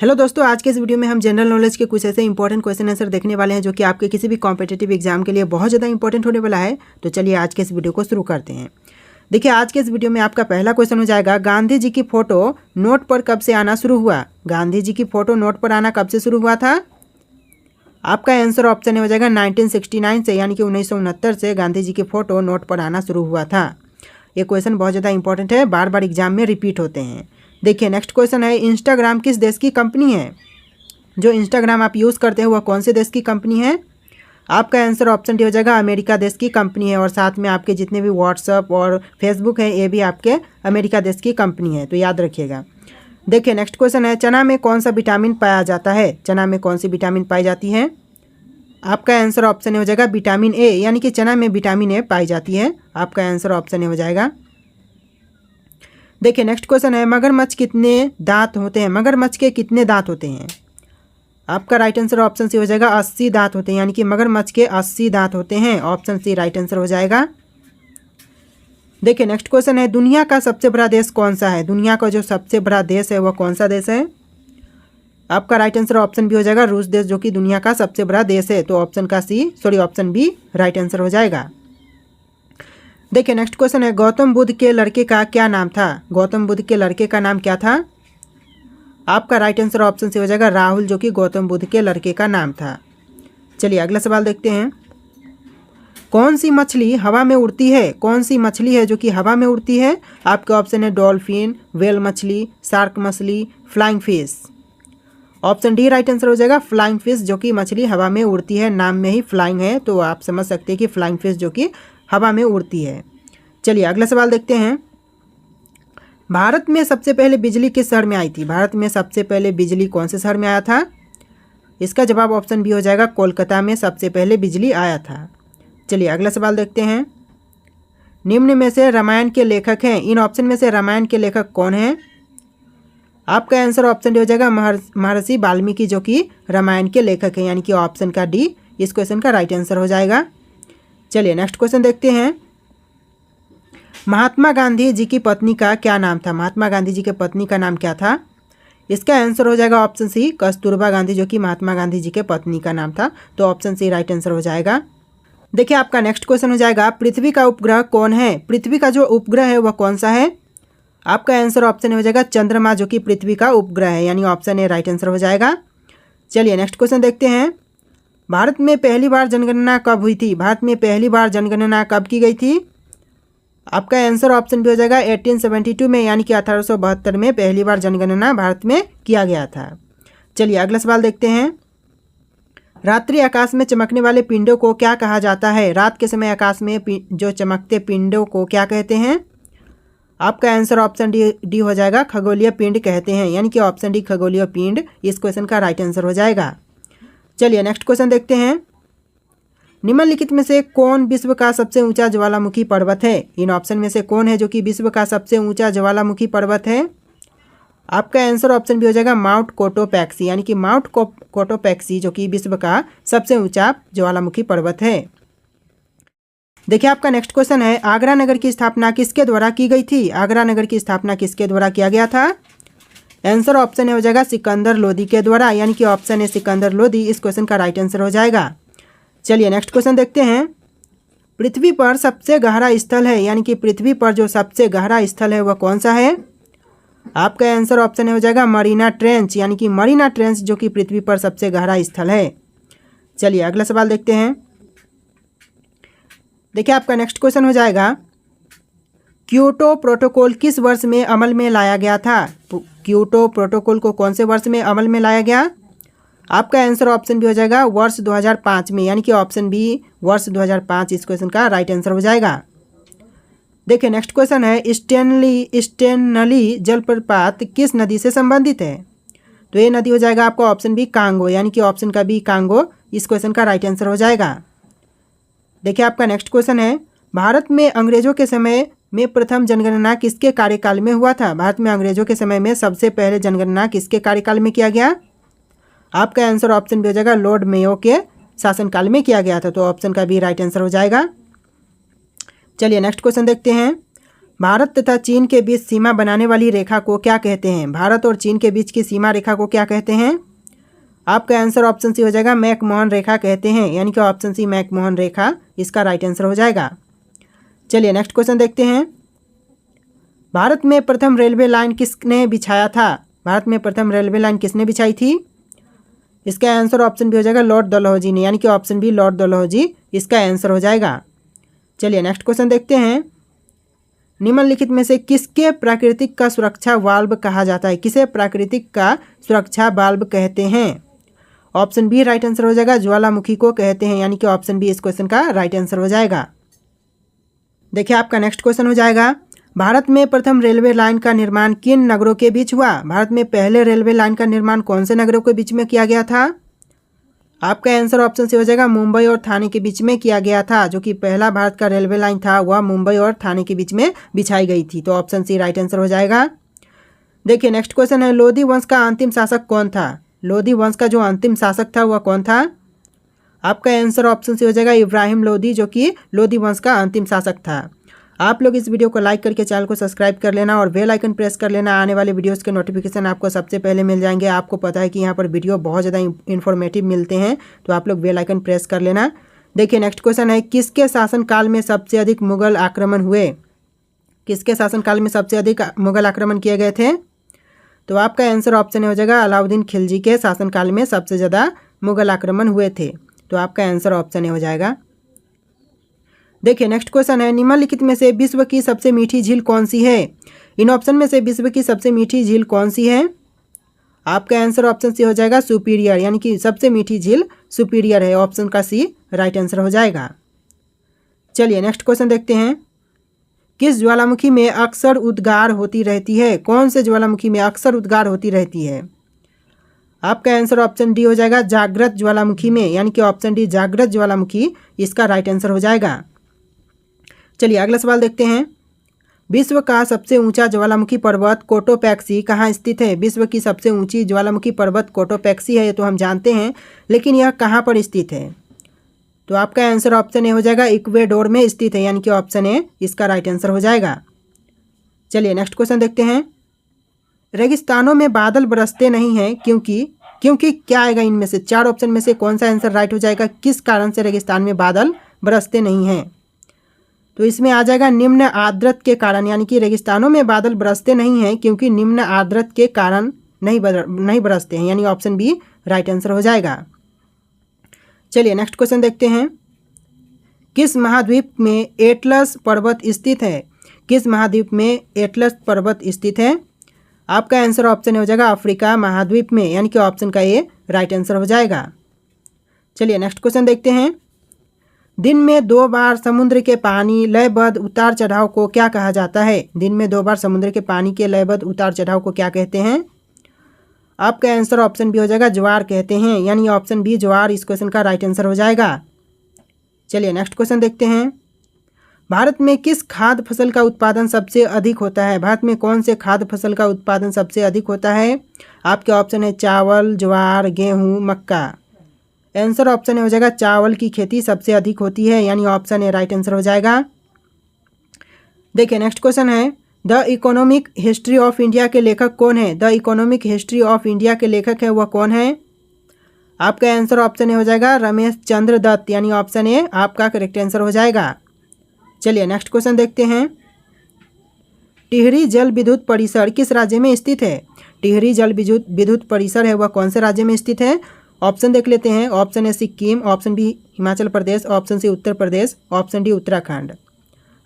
Hello दोस्तों, आज के इस वीडियो में हम जनरल नॉलेज के कुछ ऐसे इंपॉर्टेंट क्वेश्चन आंसर देखने वाले हैं जो कि आपके किसी भी कॉम्पिटिटिव एग्जाम के लिए बहुत ज़्यादा इंपॉर्टेंट होने वाला है। तो चलिए आज के इस वीडियो को शुरू करते हैं। देखिए, आज के इस वीडियो में आपका पहला क्वेश्चन हो जाएगा, गांधी जी की फोटो नोट पर कब से आना शुरू हुआ? गांधी जी की फोटो नोट पर आना कब से शुरू हुआ था? आपका आंसर ऑप्शन हो जाएगा 1969 से, यानी कि 1969 से गांधी जी की फोटो नोट पर आना शुरू हुआ था। ये क्वेश्चन बहुत ज़्यादा इंपॉर्टेंट है, बार बार एग्जाम में रिपीट होते हैं। देखिए नेक्स्ट क्वेश्चन है, इंस्टाग्राम किस देश की कंपनी है? जो इंस्टाग्राम आप यूज़ करते हैं वह कौन से देश की कंपनी है? आपका आंसर ऑप्शन डी हो जाएगा अमेरिका देश की कंपनी है, और साथ में आपके जितने भी व्हाट्सअप और फेसबुक है ये भी आपके अमेरिका देश की कंपनी है, तो याद रखिएगा। देखिए नेक्स्ट क्वेश्चन है, चना में कौन सा विटामिन पाया जाता है? चना में कौन सी विटामिन पाई जाती है? आपका आंसर ऑप्शन हो जाएगा विटामिन ए, यानी कि चना में विटामिन ए पाई जाती है। आपका आंसर ऑप्शन हो जाएगा। देखिए नेक्स्ट क्वेश्चन है, मगरमच्छ कितने दांत होते हैं? मगरमच्छ के कितने दांत होते हैं? आपका राइट आंसर ऑप्शन सी हो जाएगा 80 दांत होते हैं, यानी कि मगरमच्छ के 80 दांत होते हैं। ऑप्शन सी राइट आंसर हो जाएगा। देखिए नेक्स्ट क्वेश्चन है, दुनिया का सबसे बड़ा देश कौन सा है? दुनिया का जो सबसे बड़ा देश है वह कौन सा देश है? आपका राइट आंसर ऑप्शन बी हो जाएगा रूस देश, जो कि दुनिया का सबसे बड़ा देश है। तो ऑप्शन बी राइट आंसर हो जाएगा। देखिए नेक्स्ट क्वेश्चन है, गौतम बुद्ध के लड़के का क्या नाम था? गौतम बुद्ध के लड़के का नाम क्या था? आपका राइट आंसर ऑप्शन से हो जाएगा राहुल, जो कि गौतम बुद्ध के लड़के का नाम था। चलिए अगला सवाल देखते हैं, कौन सी मछली हवा में उड़ती है? कौन सी मछली है जो कि हवा में उड़ती है? आपके ऑप्शन है डॉल्फिन, वेल मछली, शार्क मछली, flying fish. Option D right answer हो जाएगा फ्लाइंग फिश, जो कि मछली हवा में उड़ती है। नाम में ही फ्लाइंग है, तो आप समझ सकते हैं कि फ्लाइंग फिश जो कि हवा में उड़ती है। चलिए अगला सवाल देखते हैं, भारत में सबसे पहले बिजली किस शहर में आई थी? भारत में सबसे पहले बिजली कौन से शहर में आया था? इसका जवाब ऑप्शन बी हो जाएगा कोलकाता में सबसे पहले बिजली आया था। चलिए अगला सवाल देखते हैं, निम्न में से रामायण के लेखक हैं, इन ऑप्शन में से रामायण के लेखक कौन हैं? आपका आंसर ऑप्शन डी हो जाएगा महर्षि वाल्मीकि, जो कि रामायण के लेखक हैं, यानी कि ऑप्शन का डी इस क्वेश्चन का राइट आंसर हो जाएगा। चलिए नेक्स्ट क्वेश्चन देखते हैं, महात्मा गांधी जी की पत्नी का क्या नाम था? महात्मा गांधी जी के पत्नी का नाम क्या था? इसका आंसर हो जाएगा ऑप्शन सी कस्तूरबा गांधी, जो कि महात्मा गांधी जी के पत्नी का नाम था। तो ऑप्शन सी राइट आंसर हो जाएगा। देखिए आपका नेक्स्ट क्वेश्चन हो जाएगा, पृथ्वी का उपग्रह कौन है? पृथ्वी का जो उपग्रह है वह कौन सा है? आपका आंसर ऑप्शन हो जाएगा चंद्रमा, जो कि पृथ्वी का उपग्रह है, यानी ऑप्शन ए राइट आंसर हो जाएगा। चलिए नेक्स्ट क्वेश्चन देखते हैं, भारत में पहली बार जनगणना कब हुई थी? भारत में पहली बार जनगणना कब की गई थी? आपका आंसर ऑप्शन भी हो जाएगा 1872 में, यानी कि 1872 में पहली बार जनगणना भारत में किया गया था। चलिए अगला सवाल देखते हैं, रात्रि आकाश में चमकने वाले पिंडों को क्या कहा जाता है? रात के समय आकाश में जो चमकते पिंडों को क्या कहते हैं? आपका आंसर ऑप्शन डी हो जाएगा खगोलीय पिंड कहते हैं, यानी कि ऑप्शन डी खगोलीय पिंड इस क्वेश्चन का राइट आंसर हो जाएगा। चलिए नेक्स्ट क्वेश्चन देखते हैं, निम्नलिखित में से कौन विश्व का सबसे ऊंचा ज्वालामुखी पर्वत है? इन ऑप्शन में से कौन है जो कि विश्व का सबसे ऊंचा ज्वालामुखी पर्वत है? आपका आंसर ऑप्शन भी हो जाएगा माउंट कोटोपैक्सी, यानी कि माउंट कोटोपैक्सी जो कि विश्व का सबसे ऊंचा ज्वालामुखी पर्वत है। देखिए आपका नेक्स्ट क्वेश्चन है, आगरा नगर की स्थापना किसके द्वारा की गई थी? आगरा नगर की स्थापना किसके द्वारा किया गया था? आंसर ऑप्शन हो जाएगा सिकंदर लोदी के द्वारा, यानी कि ऑप्शन है सिकंदर लोदी इस क्वेश्चन का राइट आंसर हो जाएगा। चलिए नेक्स्ट क्वेश्चन देखते हैं, पृथ्वी पर सबसे गहरा स्थल है, यानी कि पृथ्वी पर जो सबसे गहरा स्थल है वह कौन सा है? आपका आंसर ऑप्शन हो जाएगा मरीना ट्रेंच, यानी कि मरीना ट्रेंच जो कि पृथ्वी पर सबसे गहरा स्थल है। चलिए अगला सवाल देखते हैं, देखिए आपका नेक्स्ट क्वेश्चन हो जाएगा, क्योटो प्रोटोकॉल किस वर्ष में अमल में लाया गया था? क्योटो प्रोटोकॉल को कौन से वर्ष में अमल में लाया गया? आपका आंसर ऑप्शन भी हो जाएगा वर्ष 2005 में, यानी कि ऑप्शन बी वर्ष 2005 इस क्वेश्चन का राइट आंसर हो जाएगा। देखिए नेक्स्ट क्वेश्चन है, स्टेनली जलप्रपात किस नदी से संबंधित है? तो ये नदी हो जाएगा आपका ऑप्शन बी कांगो, यानी कि ऑप्शन का बी कांगो इस क्वेश्चन का राइट आंसर हो जाएगा। देखिए आपका नेक्स्ट क्वेश्चन है, भारत में अंग्रेजों के समय में प्रथम जनगणना किसके कार्यकाल में हुआ था? भारत में अंग्रेजों के समय में सबसे पहले जनगणना किसके कार्यकाल में किया गया? आपका आंसर ऑप्शन भी हो जाएगा लॉर्ड मेयो के शासनकाल में किया गया था। तो ऑप्शन का भी राइट आंसर हो जाएगा। चलिए नेक्स्ट क्वेश्चन देखते हैं, भारत तथा चीन के बीच सीमा बनाने वाली रेखा को क्या कहते हैं? भारत और चीन के बीच की सीमा रेखा को क्या कहते हैं? आपका आंसर ऑप्शन सी हो जाएगा, मैकमोहन रेखा कहते हैं, यानी कि ऑप्शन सी मैकमोहन रेखा इसका राइट आंसर हो जाएगा। चलिए नेक्स्ट क्वेश्चन देखते हैं। भारत में प्रथम रेलवे लाइन किसने बिछाया था? भारत में प्रथम रेलवे लाइन किसने बिछाई थी? इसका आंसर ऑप्शन बी हो जाएगा, लॉर्ड डलहौजी ने, यानी कि ऑप्शन बी लॉर्ड डलहौजी इसका आंसर हो जाएगा। चलिए नेक्स्ट क्वेश्चन देखते हैं। निम्नलिखित में से किसके प्राकृतिक का सुरक्षा वाल्व कहा जाता है? किसे प्राकृतिक का सुरक्षा वाल्व कहते हैं? ऑप्शन बी राइट आंसर हो जाएगा, ज्वालामुखी को कहते हैं, यानी कि ऑप्शन बी इस क्वेश्चन का राइट आंसर हो जाएगा। देखिए आपका नेक्स्ट क्वेश्चन हो जाएगा, भारत में प्रथम रेलवे लाइन का निर्माण किन नगरों के बीच हुआ? भारत में पहले रेलवे लाइन का निर्माण कौन से नगरों के बीच में किया गया था? आपका आंसर ऑप्शन सी हो जाएगा, मुंबई और थाने के बीच में किया गया था। जो कि पहला भारत का रेलवे लाइन था वह मुंबई और थाने के बीच में बिछाई गई थी, तो ऑप्शन सी राइट आंसर हो जाएगा। देखिए नेक्स्ट क्वेश्चन है, लोधी वंश का अंतिम शासक कौन था? लोधी वंश का जो अंतिम शासक था वह कौन था? आपका आंसर ऑप्शन सी हो जाएगा, इब्राहिम लोधी, जो कि लोधी वंश का अंतिम शासक था। आप लोग इस वीडियो को लाइक करके चैनल को सब्सक्राइब कर लेना और बेल आइकन प्रेस कर लेना। आने वाले वीडियोस के नोटिफिकेशन आपको सबसे पहले मिल जाएंगे। आपको पता है कि यहाँ पर वीडियो बहुत ज़्यादा इन्फॉर्मेटिव मिलते हैं, तो आप लोग बेल आइकन प्रेस कर लेना। देखिए नेक्स्ट क्वेश्चन है, किसके शासनकाल में सबसे अधिक मुगल आक्रमण हुए? किसके शासनकाल में सबसे अधिक मुगल आक्रमण किए गए थे? तो आपका आंसर ऑप्शन हो जाएगा, अलाउद्दीन खिलजी के शासनकाल में सबसे ज़्यादा मुगल आक्रमण हुए थे, तो आपका आंसर ऑप्शन हो जाएगा। देखिए नेक्स्ट क्वेश्चन है, निम्नलिखित में से विश्व की सबसे मीठी झील कौन सी है? इन ऑप्शन में से विश्व की सबसे मीठी झील कौन सी है? आपका आंसर ऑप्शन सी हो जाएगा, सुपीरियर, यानी कि सबसे मीठी झील सुपीरियर है, ऑप्शन का सी राइट आंसर हो जाएगा। चलिए नेक्स्ट क्वेश्चन देखते हैं, किस ज्वालामुखी में अक्सर उद्गार होती रहती है? कौन से ज्वालामुखी में अक्सर उद्गार होती रहती है? आपका आंसर ऑप्शन डी हो जाएगा, जागृत ज्वालामुखी में, यानी कि ऑप्शन डी जागृत ज्वालामुखी इसका राइट आंसर हो जाएगा। चलिए अगला सवाल देखते हैं, विश्व का सबसे ऊंचा ज्वालामुखी पर्वत कोटोपैक्सी कहाँ स्थित है? विश्व की सबसे ऊंची ज्वालामुखी पर्वत कोटोपैक्सी है, ये तो हम जानते हैं, लेकिन यह कहाँ पर स्थित है? तो आपका आंसर ऑप्शन ए हो जाएगा, इक्वेडोर में स्थित है, यानी कि ऑप्शन ए इसका राइट आंसर हो जाएगा। चलिए नेक्स्ट क्वेश्चन देखते हैं, रेगिस्तानों में बादल बरसते नहीं हैं क्योंकि क्या आएगा इनमें से? चार ऑप्शन में से कौन सा आंसर राइट हो जाएगा? किस कारण से रेगिस्तान में बादल बरसते नहीं हैं? तो इसमें आ जाएगा निम्न आर्द्रता के कारण, यानी कि रेगिस्तानों में बादल बरसते नहीं हैं क्योंकि निम्न आर्द्रता के कारण नहीं बरसते हैं, यानी ऑप्शन बी राइट आंसर हो जाएगा। चलिए नेक्स्ट क्वेश्चन देखते हैं, किस महाद्वीप में एटलस पर्वत स्थित है? किस महाद्वीप में एटलस पर्वत स्थित है? आपका आंसर ऑप्शन हो जाएगा, अफ्रीका महाद्वीप में, यानी कि ऑप्शन का ए राइट आंसर हो जाएगा। चलिए नेक्स्ट क्वेश्चन देखते हैं, दिन में 2 बार समुद्र के पानी लयबद्ध उतार चढ़ाव को क्या कहा जाता है? दिन में 2 बार समुद्र के पानी के लयबद्ध उतार चढ़ाव को क्या कहते हैं? आपका आंसर ऑप्शन बी हो जाएगा, ज्वार कहते हैं, यानी ऑप्शन बी ज्वार इस क्वेश्चन का राइट आंसर हो जाएगा। चलिए नेक्स्ट क्वेश्चन देखते हैं, भारत में किस खाद्य फसल का उत्पादन सबसे अधिक होता है? भारत में कौन से खाद्य फसल का उत्पादन सबसे अधिक होता है? आपके ऑप्शन है चावल, ज्वार, गेहूँ, मक्का। आंसर ऑप्शन हो जाएगा, चावल की खेती सबसे अधिक होती है, यानी ऑप्शन ए राइट आंसर हो जाएगा। देखिए नेक्स्ट क्वेश्चन है, the economic history of India के लेखक कौन है? The economic history of India के लेखक है वह कौन है? आपका आंसर ऑप्शन ए हो जाएगा, रमेश चंद्र दत्त, यानी ऑप्शन ए आपका करेक्ट आंसर हो जाएगा। चलिए नेक्स्ट क्वेश्चन देखते हैं, टिहरी जल विद्युत परिसर किस राज्य में स्थित है? टिहरी जल विद्युत परिसर है वह कौन से राज्य में स्थित है? ऑप्शन देख लेते हैं, option A Sikkim, option B Himachal Pradesh, option C Uttar Pradesh, option D Uttarakhand.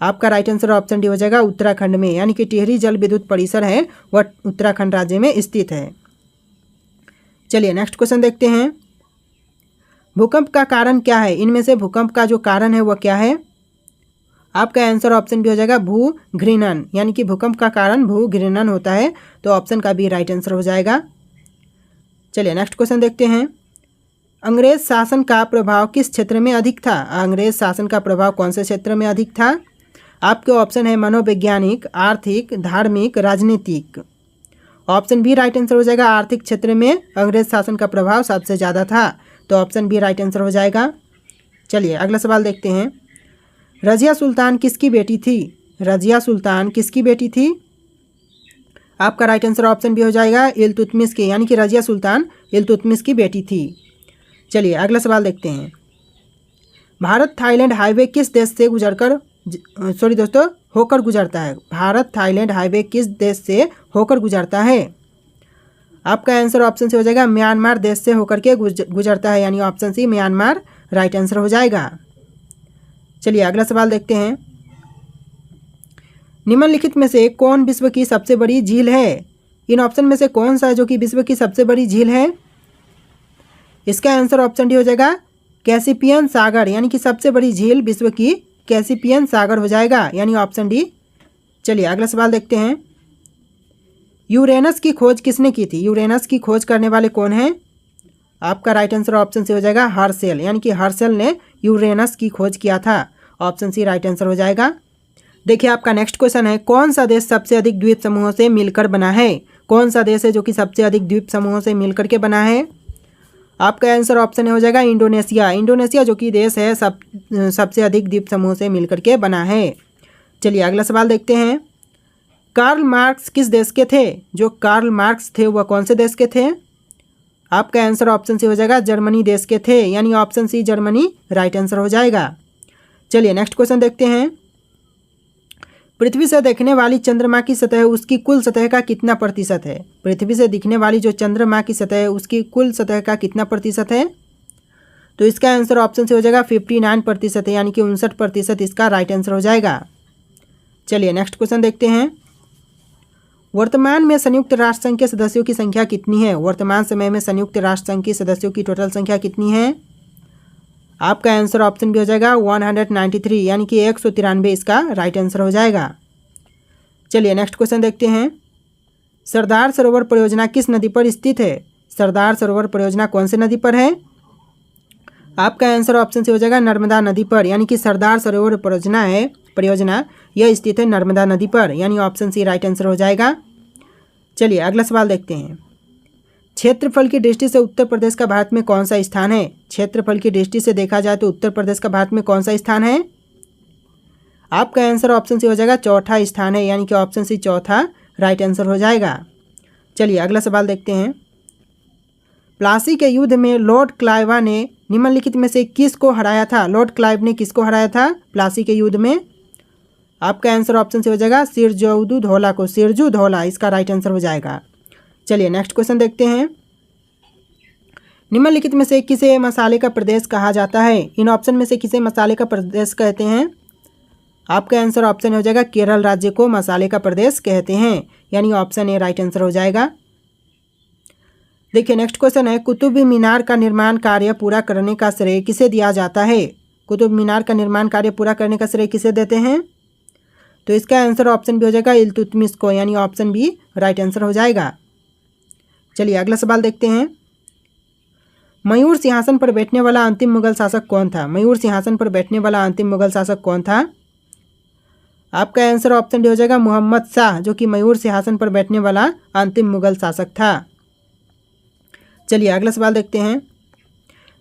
आपका राइट आंसर ऑप्शन डी हो जाएगा, उत्तराखंड में, यानी कि टिहरी जल विद्युत परिसर है वह उत्तराखंड राज्य में स्थित है। चलिए नेक्स्ट क्वेश्चन देखते हैं, भूकंप का कारण क्या है? इनमें से भूकंप का जो कारण है वह क्या है? आपका आंसर ऑप्शन बी हो जाएगा, भूघृणन, यानी कि भूकंप का कारण भूघृणन होता है, तो ऑप्शन का बी राइट आंसर हो जाएगा। चलिए नेक्स्ट क्वेश्चन देखते हैं, अंग्रेज शासन का प्रभाव किस क्षेत्र में अधिक था? अंग्रेज शासन का प्रभाव कौन से क्षेत्र में अधिक था? आपके ऑप्शन है मनोवैज्ञानिक, आर्थिक, धार्मिक, राजनीतिक। ऑप्शन बी राइट आंसर हो जाएगा, आर्थिक क्षेत्र में अंग्रेज शासन का प्रभाव सबसे ज़्यादा था, तो ऑप्शन बी राइट आंसर हो जाएगा। चलिए अगला सवाल देखते हैं, रजिया सुल्तान किसकी बेटी थी? रजिया सुल्तान किसकी बेटी थी? आपका राइट आंसर ऑप्शन बी हो जाएगा इल्तुतमिश की, यानी कि रजिया सुल्तान इल्तुतमिश की बेटी थी। चलिए अगला सवाल देखते हैं। भारत थाईलैंड हाईवे किस देश से होकर गुजरता है? भारत थाईलैंड हाईवे किस देश से होकर गुजरता है? आपका आंसर ऑप्शन से हो जाएगा म्यांमार देश से होकर के गुजरता है, यानी option C Myanmar right answer हो जाएगा। चलिए अगला सवाल देखते हैं। निम्नलिखित में से कौन विश्व की सबसे बड़ी झील है? इन ऑप्शन में से कौन सा जो कि विश्व की सबसे बड़ी झील है? इसका आंसर ऑप्शन डी हो जाएगा कैसिपियन सागर, यानी कि सबसे बड़ी झील विश्व की कैसिपियन सागर हो जाएगा, यानी ऑप्शन डी। चलिए अगला सवाल देखते हैं। यूरेनस की खोज किसने की थी? यूरेनस की खोज करने वाले कौन हैं? आपका राइट आंसर ऑप्शन सी हो जाएगा हर्शेल, यानी कि हर्शेल ने यूरेनस की खोज किया था। ऑप्शन सी राइट आंसर हो जाएगा। देखिए आपका नेक्स्ट क्वेश्चन है, कौन सा देश सबसे अधिक द्वीप समूहों से मिलकर बना है? कौन सा देश है जो कि सबसे अधिक द्वीप समूहों से मिलकर के बना है? आपका आंसर ऑप्शन हो जाएगा इंडोनेशिया। इंडोनेशिया जो कि देश है सबसे अधिक द्वीप समूह से मिलकर के बना है। चलिए अगला सवाल देखते हैं। कार्ल मार्क्स किस देश के थे? जो कार्ल मार्क्स थे वह कौन से देश के थे? आपका आंसर ऑप्शन सी हो जाएगा जर्मनी देश के थे, यानी option C Germany right answer हो जाएगा। चलिए नेक्स्ट क्वेश्चन देखते हैं। पृथ्वी से देखने वाली चंद्रमा की सतह उसकी कुल सतह का कितना प्रतिशत है? पृथ्वी से दिखने वाली जो चंद्रमा की सतह है उसकी कुल सतह का कितना प्रतिशत है? तो इसका आंसर ऑप्शन से हो जाएगा 59% है, यानी कि 59% इसका राइट आंसर हो जाएगा। चलिए नेक्स्ट क्वेश्चन देखते हैं। वर्तमान में संयुक्त राष्ट्र संघ के सदस्यों की संख्या कितनी है? वर्तमान समय में संयुक्त राष्ट्र संघ के सदस्यों की टोटल संख्या कितनी है? आपका आंसर ऑप्शन भी हो जाएगा 193, यानी कि 193 इसका राइट आंसर हो जाएगा। चलिए नेक्स्ट क्वेश्चन देखते हैं। सरदार सरोवर परियोजना किस नदी पर स्थित है? सरदार सरोवर परियोजना कौन सी नदी पर है? आपका आंसर ऑप्शन से हो जाएगा नर्मदा नदी पर, यानी कि सरदार सरोवर परियोजना यह स्थित है नर्मदा नदी पर, यानी ऑप्शन सी राइट आंसर हो जाएगा। चलिए अगला सवाल देखते हैं। क्षेत्रफल की दृष्टि से उत्तर प्रदेश का भारत में कौन सा स्थान है? क्षेत्रफल की दृष्टि से देखा जाए तो उत्तर प्रदेश का भारत में कौन सा स्थान है? आपका आंसर ऑप्शन सी हो जाएगा चौथा स्थान है, यानी कि ऑप्शन सी चौथा राइट आंसर हो जाएगा। चलिए अगला सवाल देखते हैं। प्लासी के युद्ध में लॉर्ड क्लाइव ने निम्नलिखित में से किसको हराया था? लॉर्ड क्लाइव ने किसको हराया था प्लासी के युद्ध में? आपका आंसर ऑप्शन से हो जाएगा सिरजू धौला को, सिरजू धौला इसका राइट आंसर हो जाएगा। चलिए नेक्स्ट क्वेश्चन देखते हैं। निम्नलिखित में से किसे मसाले का प्रदेश कहा जाता है? इन ऑप्शन में से किसे मसाले का प्रदेश कहते हैं? आपका आंसर ऑप्शन हो जाएगा केरल राज्य को मसाले का प्रदेश कहते हैं, यानी ऑप्शन ए राइट आंसर हो जाएगा। देखिए नेक्स्ट क्वेश्चन है। कुतुब मीनार का निर्माण कार्य पूरा करने का श्रेय किसे दिया जाता है? कुतुब मीनार का निर्माण कार्य पूरा करने का श्रेय किसे देते हैं? तो इसका आंसर ऑप्शन भी हो जाएगा इल्तुतमिश को, यानी ऑप्शन बी राइट आंसर हो जाएगा। चलिए अगला सवाल देखते हैं। मयूर सिंहासन पर बैठने वाला अंतिम मुगल शासक कौन था? मयूर सिंहासन पर बैठने वाला अंतिम मुगल शासक कौन था? आपका आंसर ऑप्शन डी हो जाएगा मोहम्मद शाह, जो कि मयूर सिंहासन पर बैठने वाला अंतिम मुगल शासक था। चलिए अगला सवाल देखते हैं।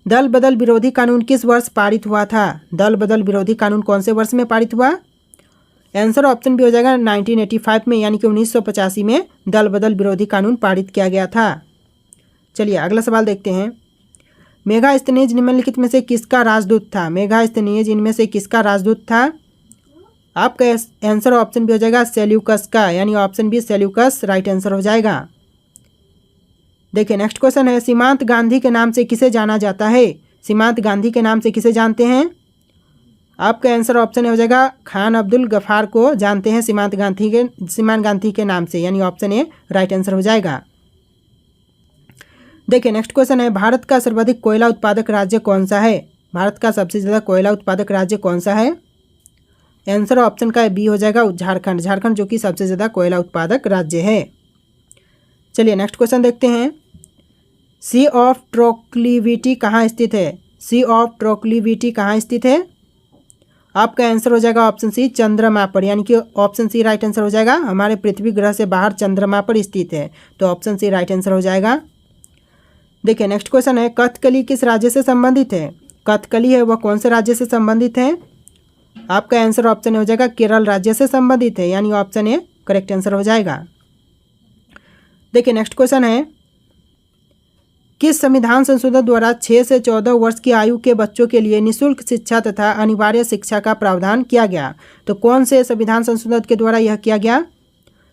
दल बदल विरोधी कानून किस वर्ष पारित हुआ था? दल बदल विरोधी कानून कौन से वर्ष में पारित हुआ? आंसर ऑप्शन भी हो जाएगा 1985 में, यानी कि 1985 में दल बदल विरोधी कानून पारित किया गया था। चलिए अगला सवाल देखते हैं। मेगास्थनीज निम्नलिखित में से किसका राजदूत था? मेगास्थनीज इनमें से किसका राजदूत था? आपका आंसर ऑप्शन भी हो जाएगा सेल्यूकस का, यानी option B Seleucus right answer हो जाएगा। देखिए नेक्स्ट क्वेश्चन है। सीमांत गांधी के नाम से किसे जाना जाता है? सीमांत गांधी के नाम से किसे जानते हैं? आपका आंसर ऑप्शन हो जाएगा खान अब्दुल गफ्फार को जानते हैं सीमांत गांधी के नाम से, यानी ऑप्शन ए राइट आंसर हो जाएगा। देखिए नेक्स्ट क्वेश्चन है। भारत का सर्वाधिक कोयला उत्पादक राज्य कौन सा है? भारत का सबसे ज़्यादा कोयला उत्पादक राज्य कौन सा है? आंसर ऑप्शन का बी हो जाएगा झारखंड, झारखंड जो कि सबसे ज़्यादा कोयला उत्पादक राज्य है। चलिए नेक्स्ट क्वेश्चन देखते हैं। सी ऑफ ट्रोक्लिविटी कहाँ स्थित है? सी ऑफ ट्रोक्लिविटी कहाँ स्थित है? आपका आंसर हो जाएगा ऑप्शन सी चंद्रमा पर, यानी कि ऑप्शन सी राइट आंसर हो जाएगा। हमारे पृथ्वी ग्रह से बाहर चंद्रमा पर स्थित है, तो ऑप्शन सी राइट आंसर हो जाएगा। देखिए नेक्स्ट क्वेश्चन है। कथकली किस राज्य से संबंधित है? कथकली है वह कौन से राज्य से संबंधित है? आपका आंसर ऑप्शन हो जाएगा केरल राज्य से संबंधित है, यानी ऑप्शन ए करेक्ट आंसर हो जाएगा। देखिए नेक्स्ट क्वेश्चन है, किस संविधान संशोधन द्वारा 6 से 14 वर्ष की आयु के बच्चों के लिए निःशुल्क शिक्षा तथा अनिवार्य शिक्षा का प्रावधान किया गया? तो कौन से संविधान संशोधन के द्वारा यह किया गया?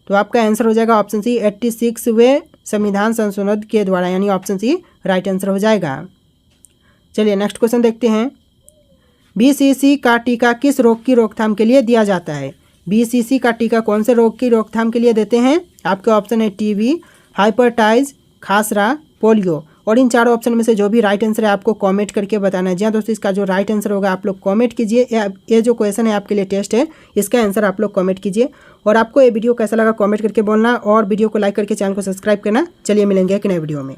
तो आपका आंसर हो जाएगा ऑप्शन सी 86वें संविधान संशोधन के द्वारा, यानी ऑप्शन सी राइट आंसर हो जाएगा। चलिए नेक्स्ट क्वेश्चन देखते हैं, BCC का टीका किस रोग की रोकथाम के लिए दिया जाता है? BCC का टीका कौन से रोग की रोकथाम के लिए देते हैं? आपके ऑप्शन है TB, हाइपरटाइज, खासरा, पोलियो। और इन चारों ऑप्शन में से जो भी राइट आंसर है आपको कमेंट करके बताना है। जी हाँ दोस्तों, इसका जो राइट आंसर होगा आप लोग कमेंट कीजिए। ये जो क्वेश्चन है आपके लिए टेस्ट है, इसका आंसर आप लोग कमेंट कीजिए। और आपको ये वीडियो कैसा लगा कमेंट करके बोलना, और वीडियो को लाइक करके चैनल को सब्सक्राइब करना। चलिए मिलेंगे एक नए वीडियो में।